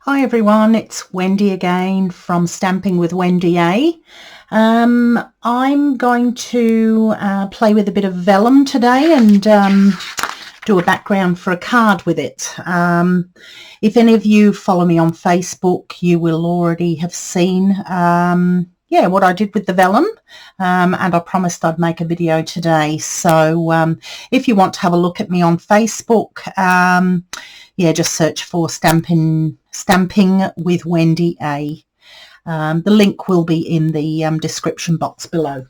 Hi everyone, it's Wendy again from Stamping with Wendy A. I'm going to play with a bit of vellum today and do a background for a card with it. If any of you follow me on Facebook, you will already have seen what I did with the vellum, and I promised I'd make a video today. So if you want to have a look at me on Facebook, just search for Stamping with Wendy A. The link will be in the description box below.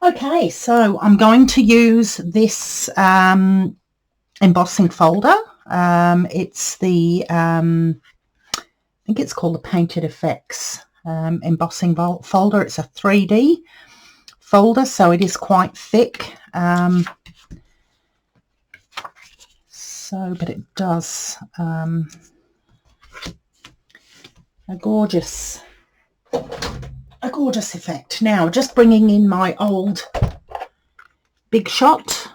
Okay, so I'm going to use this embossing folder. It's the I think it's called the Painted Effects embossing folder. It's a 3D folder, so it is quite thick. But it does a gorgeous effect. Now, just bringing in my old Big Shot.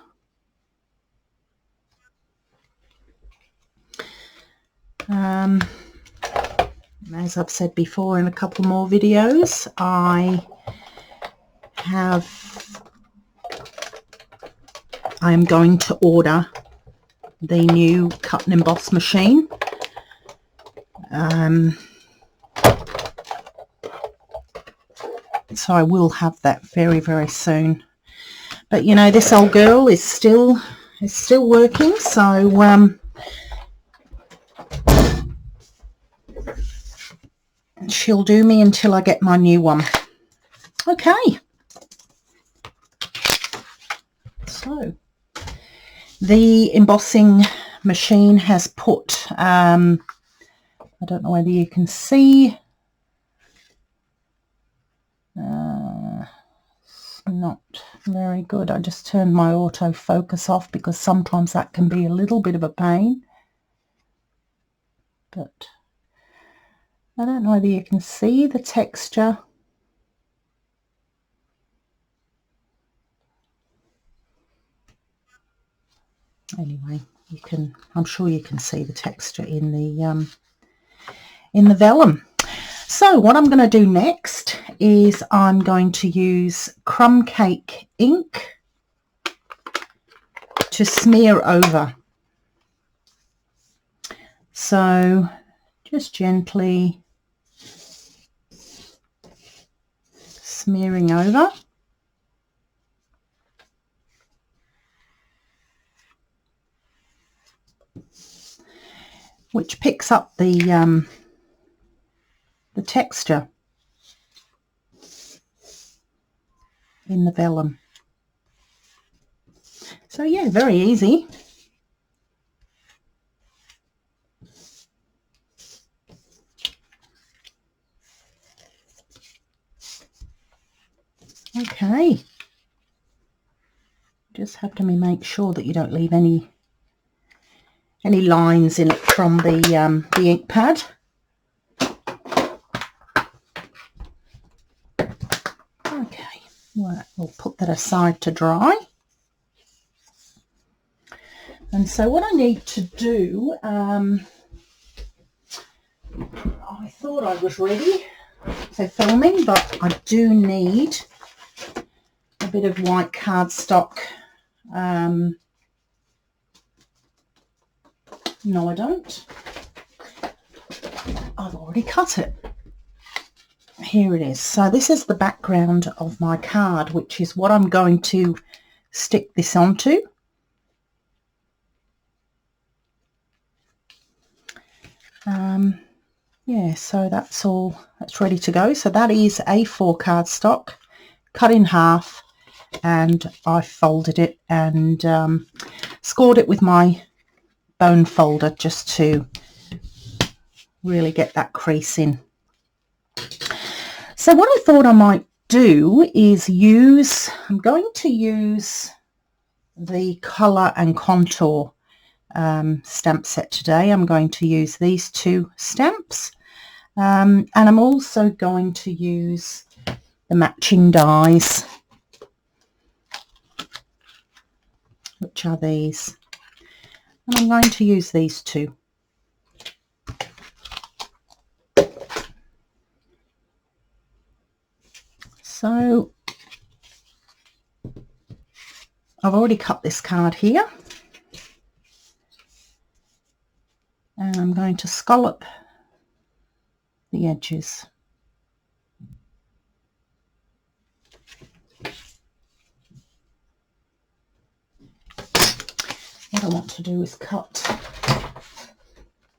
As I've said before in a couple more videos, I am going to order the new cut and emboss machine. So I will have that very, very soon. But you know, this old girl is still working, so she'll do me until I get my new one. Okay. So the embossing machine has put, I don't know whether you can see, it's not very good. I just turned my autofocus off because sometimes that can be a little bit of a pain. But I don't know whether you can see the texture. Anyway, you can, I'm sure you can see the texture in the vellum. So what I'm going to do next is I'm going to use crumb cake ink to smear over. So just gently smearing over. Which picks up the texture in the vellum. So yeah, very easy. Okay. Just have to make sure that you don't leave any lines in it from the ink pad. Okay, well, we'll put that aside to dry. And so what I need to do, I thought I was ready for filming, but I do need a bit of white cardstock. No, I don't. I've already cut it. Here it is. So this is the background of my card, which is what I'm going to stick this onto. Yeah, so that's all, that's ready to go. So that is A4 cardstock cut in half, and I folded it and scored it with my bone folder just to really get that crease in. So what I thought I might do is I'm going to use the colour and contour stamp set today. I'm going to use these two stamps, and I'm also going to use the matching dies, which are these, and I'm going to use these two. So I've already cut this card here, and I'm going to scallop the edges. What I want to do is cut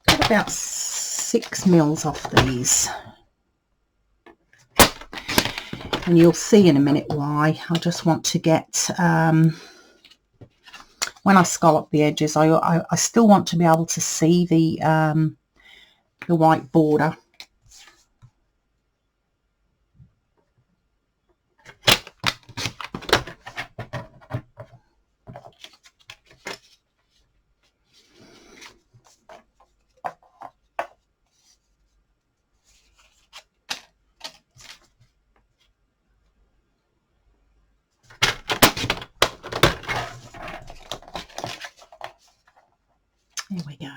about 6 mils off these, and you'll see in a minute why. I just want to get, when I scallop the edges, I still want to be able to see the white border. There we go.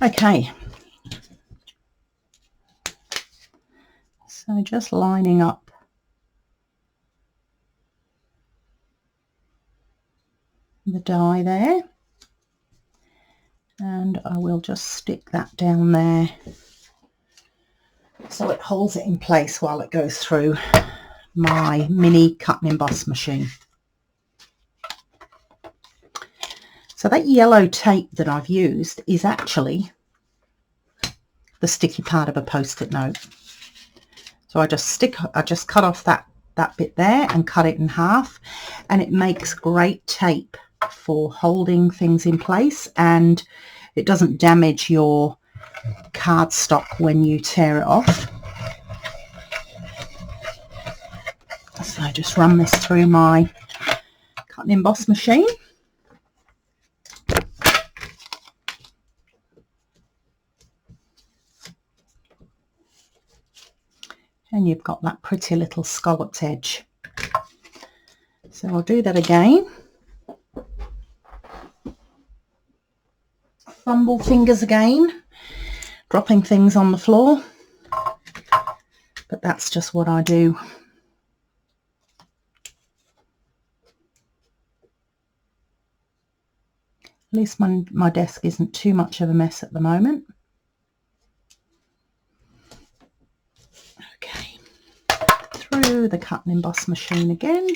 Okay, so just lining up the die there, and I will just stick that down there so it holds it in place while it goes through my mini cut and emboss machine. So that yellow tape that I've used is actually the sticky part of a post-it note. So I just cut off that bit there and cut it in half, and it makes great tape for holding things in place, and it doesn't damage your cardstock when you tear it off. So I just run this through my cut and emboss machine. And you've got that pretty little scalloped edge. So I'll do that again. Fumble fingers again, dropping things on the floor, but that's just what I do. At least my desk isn't too much of a mess at the moment. Okay, through the cut and emboss machine again.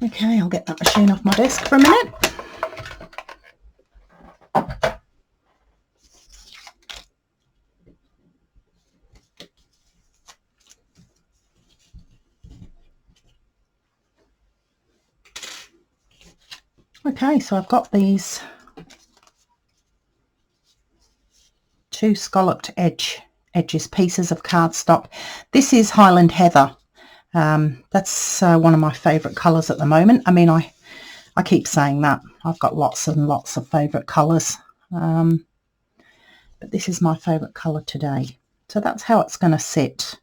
Okay, I'll get that machine off my desk for a minute. Okay, so I've got these 2 scalloped edges, pieces of cardstock. This is Highland Heather. That's one of my favourite colours at the moment. I mean, I keep saying that. I've got lots and lots of favourite colours. But this is my favourite colour today. So that's how it's going to sit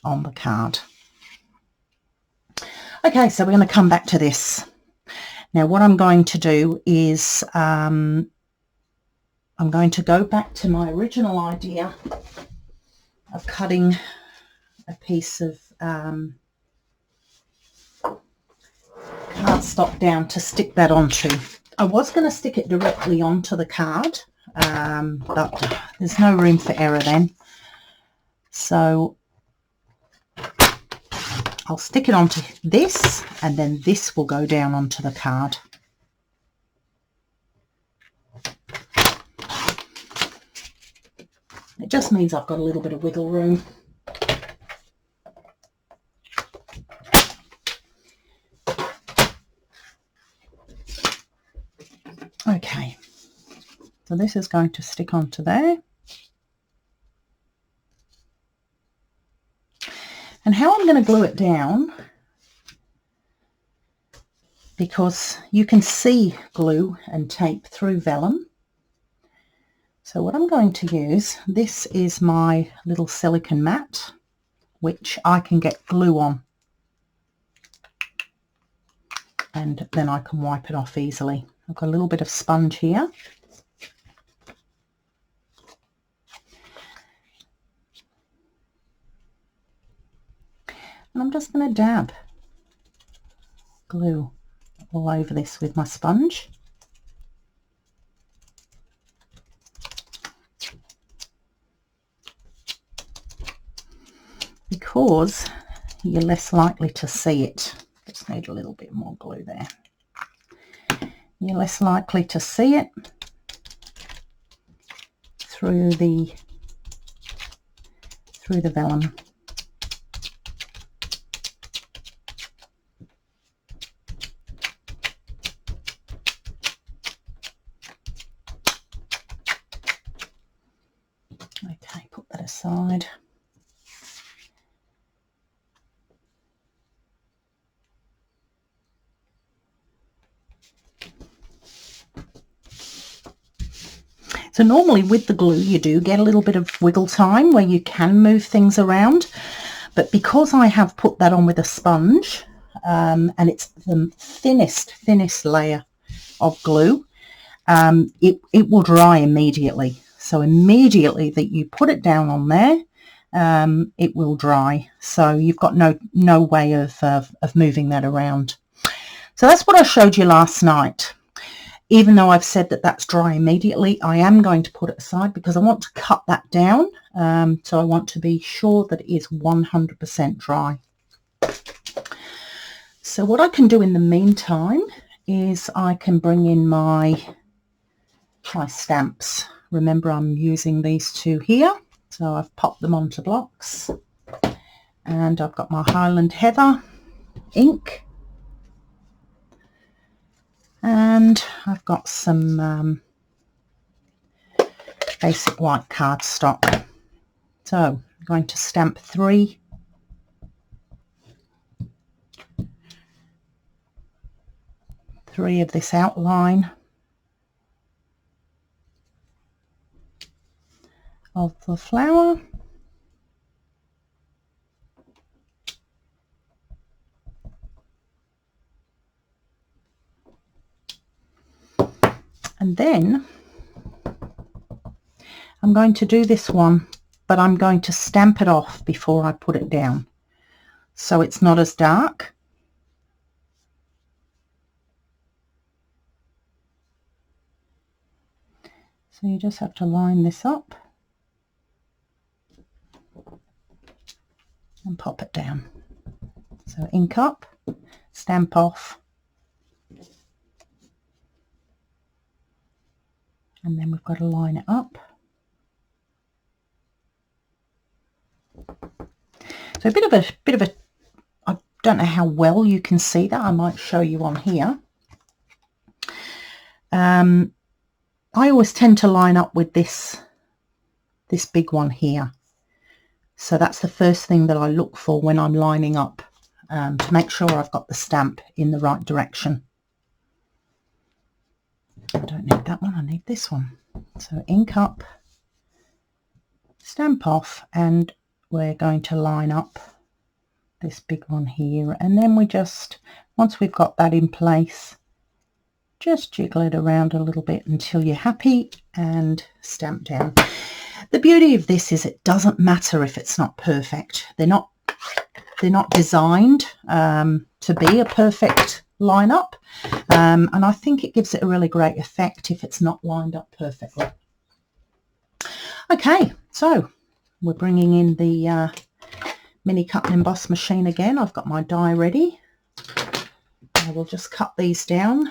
on the card. Okay, so we're going to come back to this. Now what I'm going to do is I'm going to go back to my original idea of cutting a piece of cardstock down to stick that onto. I was going to stick it directly onto the card, but there's no room for error then. So I'll stick it onto this, and then this will go down onto the card. It just means I've got a little bit of wiggle room. Okay, so this is going to stick onto there. And how I'm going to glue it down, because you can see glue and tape through vellum. So what I'm going to use, this is my little silicone mat, which I can get glue on, and then I can wipe it off easily. I've got a little bit of sponge here. And I'm just going to dab glue all over this with my sponge. Because you're less likely to see it. Just need a little bit more glue there. You're less likely to see it through the vellum. Okay, put that aside. So normally with the glue you do get a little bit of wiggle time where you can move things around, but because I have put that on with a sponge, and it's the thinnest layer of glue, it will dry immediately. So immediately that you put it down on there, it will dry. So you've got no way of moving that around. So that's what I showed you last night. Even though I've said that that's dry immediately, I am going to put it aside because I want to cut that down. So I want to be sure that it is 100% dry. So what I can do in the meantime is I can bring in my stamps. Remember, I'm using these two here. So I've popped them onto blocks. And I've got my Highland Heather ink. And I've got some basic white cardstock. So I'm going to stamp three of this outline of the flower. And then I'm going to do this one, but I'm going to stamp it off before I put it down, so it's not as dark. So you just have to line this up and pop it down. So ink up, stamp off, and then we've got to line it up. So a bit of a, I don't know how well you can see that. I might show you on here. I always tend to line up with this big one here. So that's the first thing that I look for when I'm lining up, to make sure I've got the stamp in the right direction. I don't need that one, I need this one. So ink up, stamp off, and we're going to line up this big one here, and then we just, once we've got that in place, just jiggle it around a little bit until you're happy and stamp down. The beauty of this is it doesn't matter if it's not perfect. They're not designed to be a perfect line-up, and I think it gives it a really great effect if it's not lined up perfectly. Okay, so we're bringing in the mini cut and emboss machine again. I've got my die ready. I will just cut these down.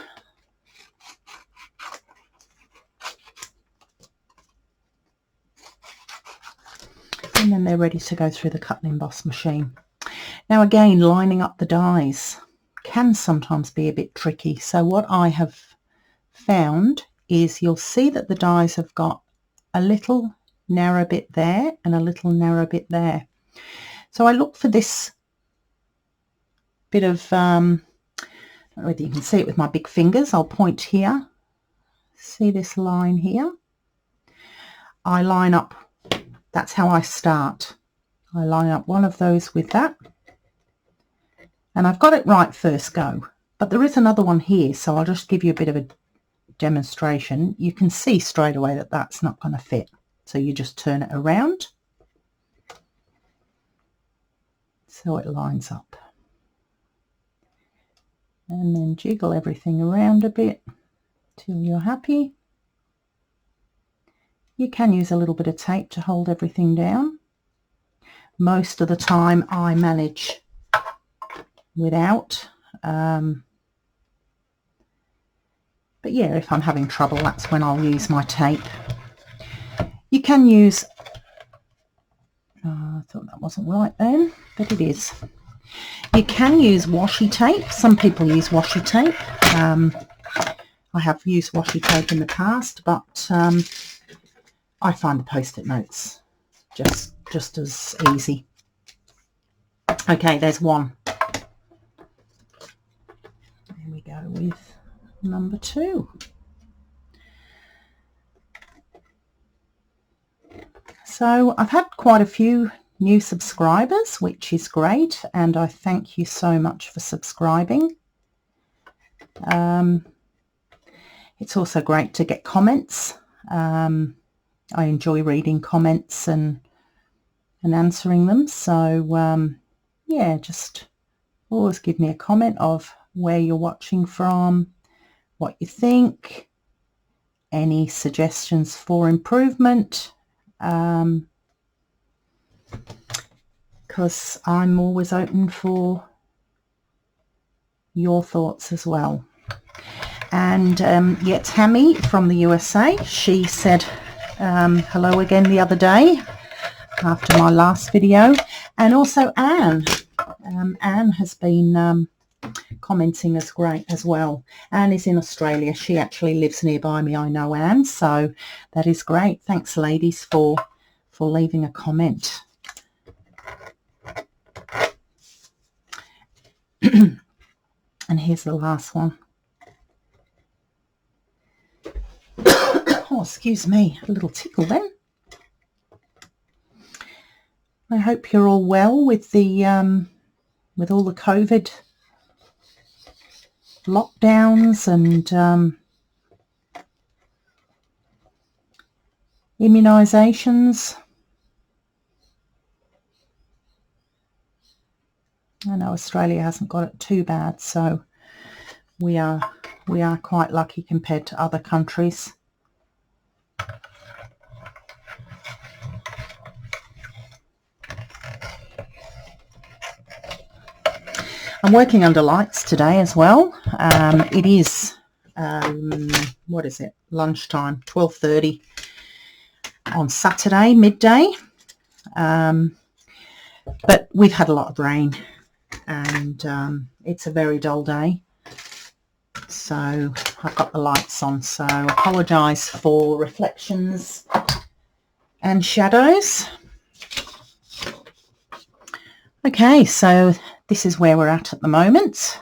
And then they're ready to go through the cut and emboss machine. Now again, lining up the dies can sometimes be a bit tricky. So what I have found is you'll see that the dies have got a little narrow bit there and a little narrow bit there. So I look for this bit of, I don't don't know whether you can see it with my big fingers. I'll point here. See this line here? I line up, that's how I start. I line up one of those with that. And I've got it right first go. But there is another one here, so I'll just give you a bit of a demonstration. You can see straight away that that's not going to fit. So you just turn it around so it lines up. And then jiggle everything around a bit till you're happy. You can use a little bit of tape to hold everything down. Most of the time I manage without. But yeah, if I'm having trouble, that's when I'll use my tape. You can use, I thought that wasn't right then, but it is. You can use washi tape. Some people use washi tape. I have used washi tape in the past, but I find the post-it notes just as easy. Okay, there's one. There we go with number 2. So I've had quite a few new subscribers, which is great, and I thank you so much for subscribing. It's also great to get comments. I enjoy reading comments and answering them. So yeah, just always give me a comment of where you're watching from, what you think, any suggestions for improvement, because I'm always open for your thoughts as well. And yeah, Tammy from the USA, she said hello again the other day after my last video. And also Anne. Anne has been commenting as great as well. Anne is in Australia. She actually lives nearby me. I know Anne, so that is great. Thanks, ladies, for leaving a comment. And here's the last one. Oh, excuse me, a little tickle then. I hope you're all well with the with all the COVID lockdowns and immunisations. I know Australia hasn't got it too bad, so we are quite lucky compared to other countries. I'm working under lights today as well. It is, what is it, lunchtime, 12:30 on Saturday, midday. But we've had a lot of rain and it's a very dull day. So I've got the lights on, so I apologise for reflections and shadows. Okay, so this is where we're at the moment.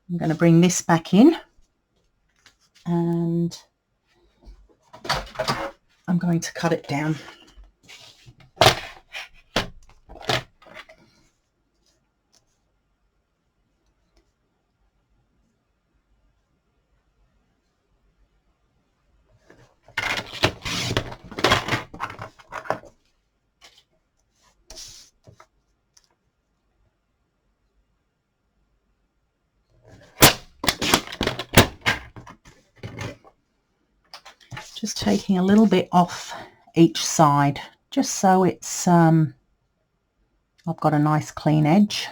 I'm going to bring this back in and I'm going to cut it down. Just taking a little bit off each side, just so it's I've got a nice clean edge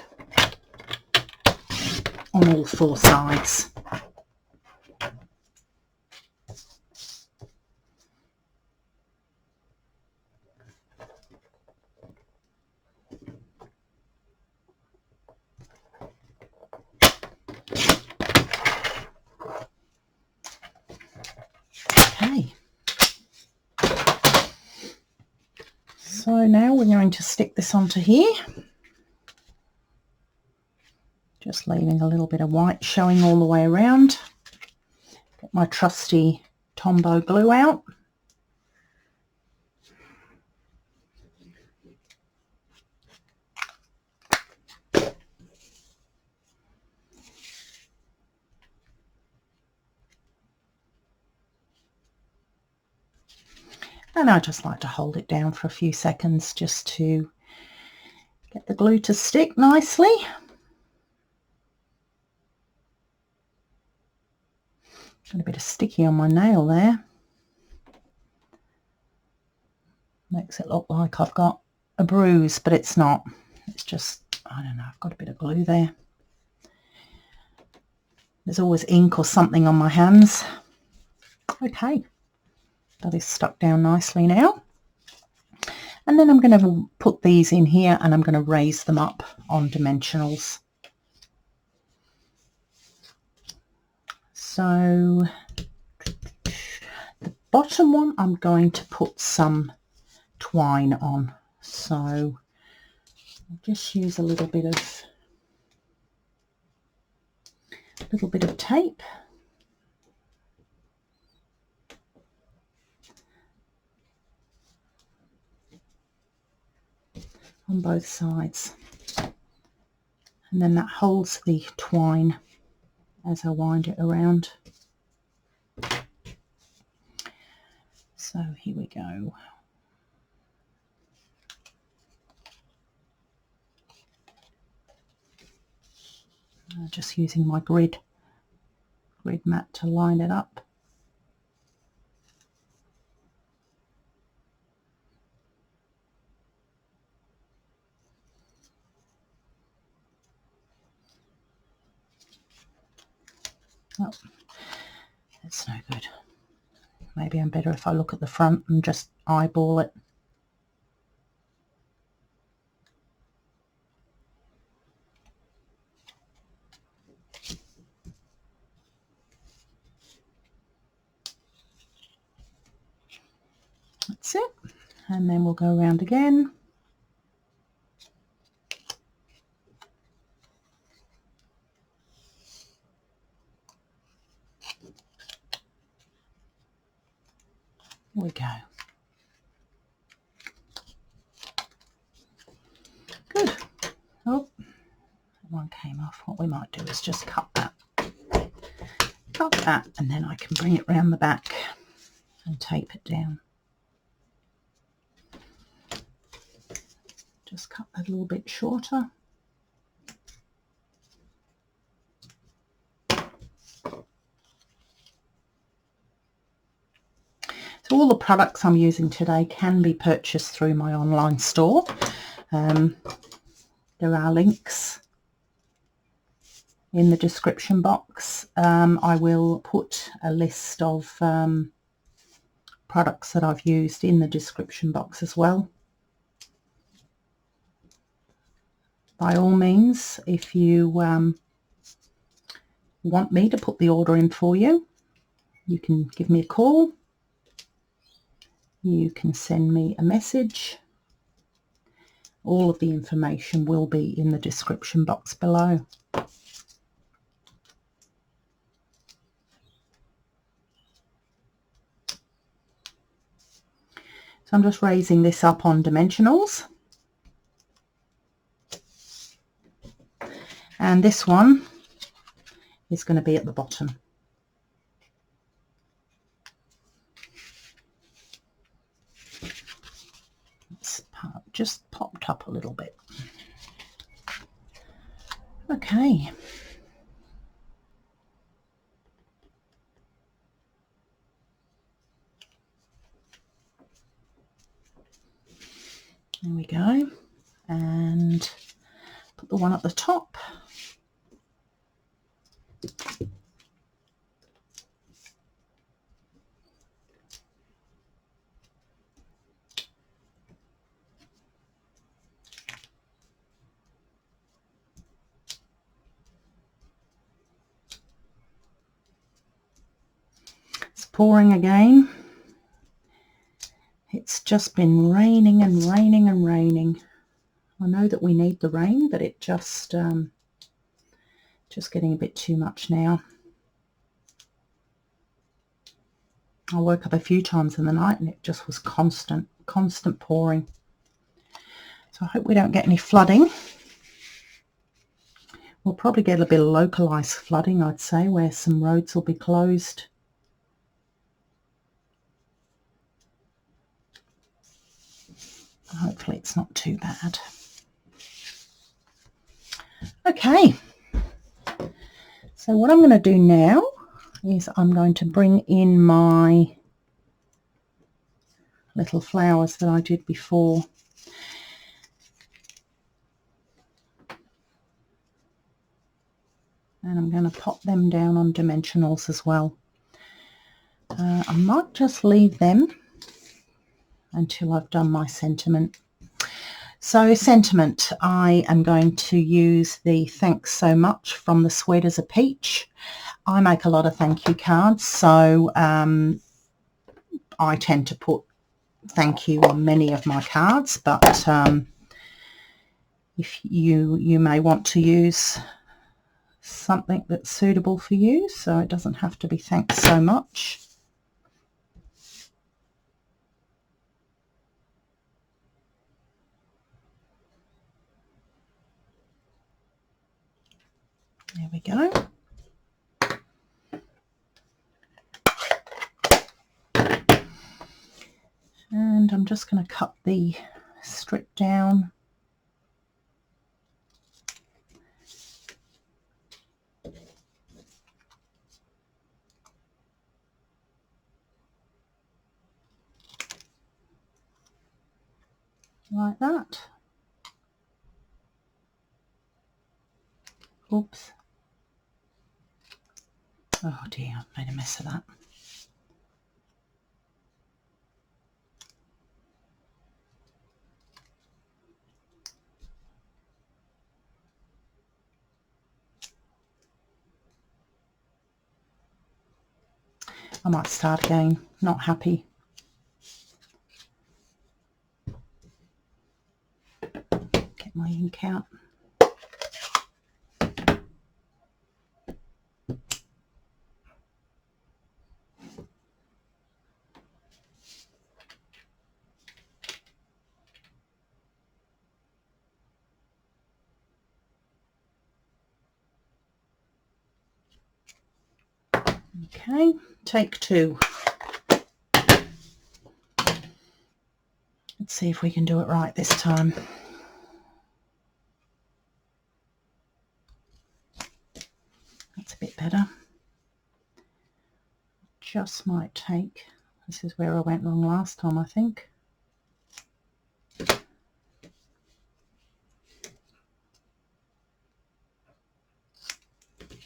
on all 4 sides. Okay. So now we're going to stick this onto here. Just leaving a little bit of white showing all the way around. Get my trusty Tombow glue out. And I just like to hold it down for a few seconds just to get the glue to stick nicely. Got a bit of sticky on my nail there. Makes it look like I've got a bruise, but it's not. It's just, I don't know, I've got a bit of glue there. There's always ink or something on my hands. Okay, that is stuck down nicely now. And then I'm going to put these in here and I'm going to raise them up on dimensionals. So the bottom one I'm going to put some twine on. So I'll just use a little bit of tape. On both sides, and then that holds the twine as I wind it around. So here we go. Just using my grid mat to line it up. Oh, that's no good. Maybe I'm better if I look at the front and just eyeball it. That's it. And then we'll go around again. There we go. Good. Oh, one came off. What we might do is just cut that, and then I can bring it round the back and tape it down. Just cut that a little bit shorter. So all the products I'm using today can be purchased through my online store. There are links in the description box. I will put a list of products that I've used in the description box as well. By all means, if you want me to put the order in for you, you can give me a call. You can send me a message. All of the information will be in the description box below. So I'm just raising this up on dimensionals. And this one is going to be at the bottom. This part just popped up a little bit. Okay. There we go. And put the one at the top. It's pouring again. It's just been raining and raining and raining. I know that we need the rain, but it just Just getting a bit too much now. I woke up a few times in the night and it just was constant pouring. So I hope we don't get any flooding. We'll probably get a bit of localised flooding, I'd say, where some roads will be closed. Hopefully it's not too bad. Okay, so what I'm going to do now is I'm going to bring in my little flowers that I did before. And I'm going to pop them down on dimensionals as well. I might just leave them until I've done my sentiment. So sentiment, I am going to use the thanks so much from the Sweet as a Peach. I make a lot of thank you cards, so I tend to put thank you on many of my cards, but if you may want to use something that's suitable for you, so it doesn't have to be thanks so much. There we go. And I'm just going to cut the strip down. Like that. Oops. Oh dear, I've made a mess of that. I might start again, not happy. Get my ink out. Okay, take two. Let's see if we can do it right this time. That's a bit better. Just might take, this is where I went wrong last time, I think.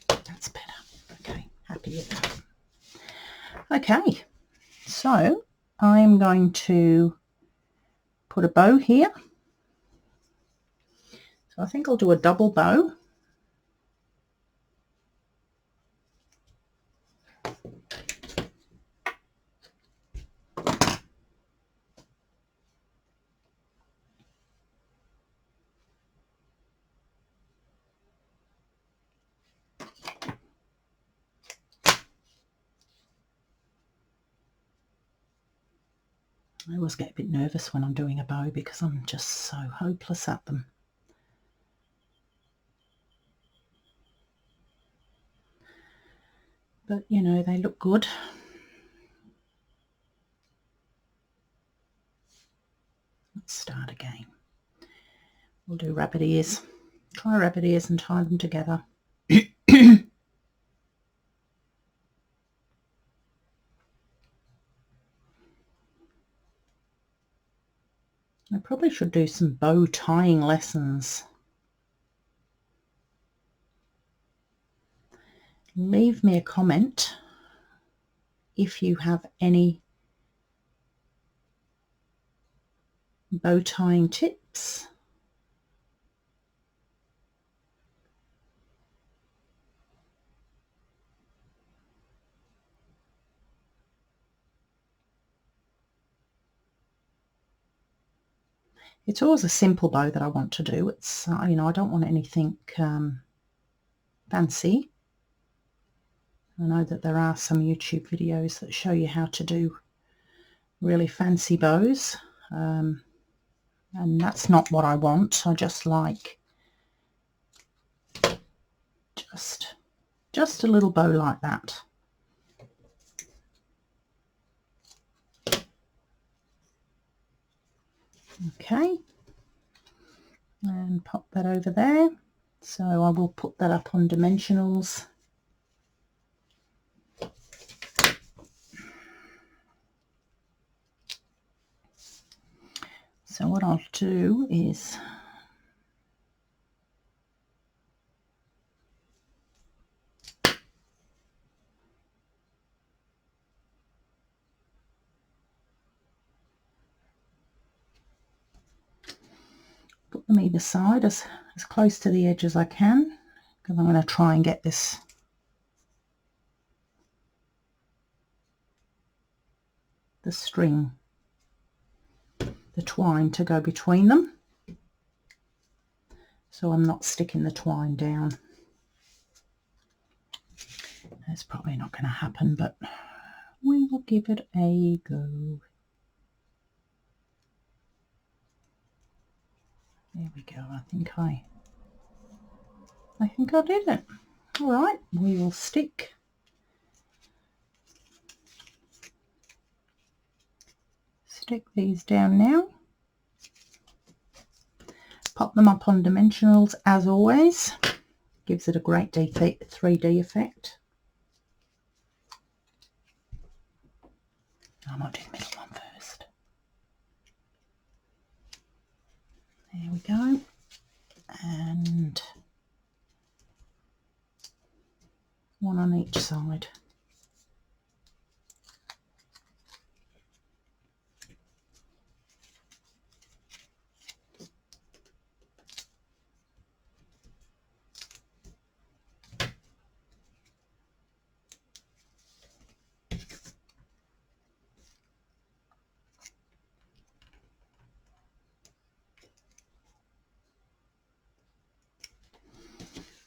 That's better. Okay, happy with that. Okay, so I'm going to put a bow here. So I think I'll do a double bow. I always get a bit nervous when I'm doing a bow because I'm just so hopeless at them. But, you know, they look good. Let's start again. We'll do rabbit ears. Try rabbit ears and tie them together. I probably should do some bow tying lessons. Leave me a comment if you have any bow tying tips. It's always a simple bow that I want to do. It's, you know, I don't want anything fancy. I know that there are some YouTube videos that show you how to do really fancy bows, and that's not what I want. I just like just a little bow like that. Okay, and pop that over there. So I will put that up on dimensionals. So what I'll do is put them either side as close to the edge as I can, because I'm going to try and get this the string, the twine, to go between them, so I'm not sticking the twine down. That's probably not going to happen, but we will give it a go. There we go. I think I did it. All right, we will stick these down now. Pop them up on dimensionals as always. Gives it a great 3D effect. I might do the middle one first. There we go. And one on each side.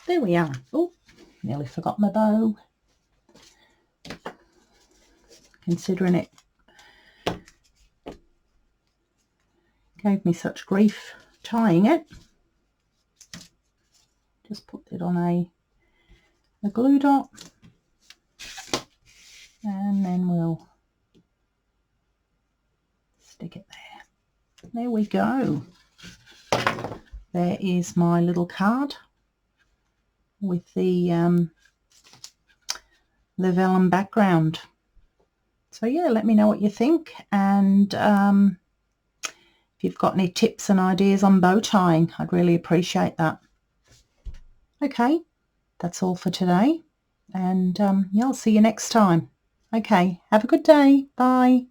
There we are. Oh, nearly forgot my bow. Considering it gave me such grief tying it. Just put it on a glue dot, and then we'll stick it there. There we go. There is my little card with the vellum background. So yeah, let me know what you think, and if you've got any tips and ideas on bow tying, I'd really appreciate that. Okay, that's all for today, and yeah, I'll see you next time. Okay, have a good day. Bye.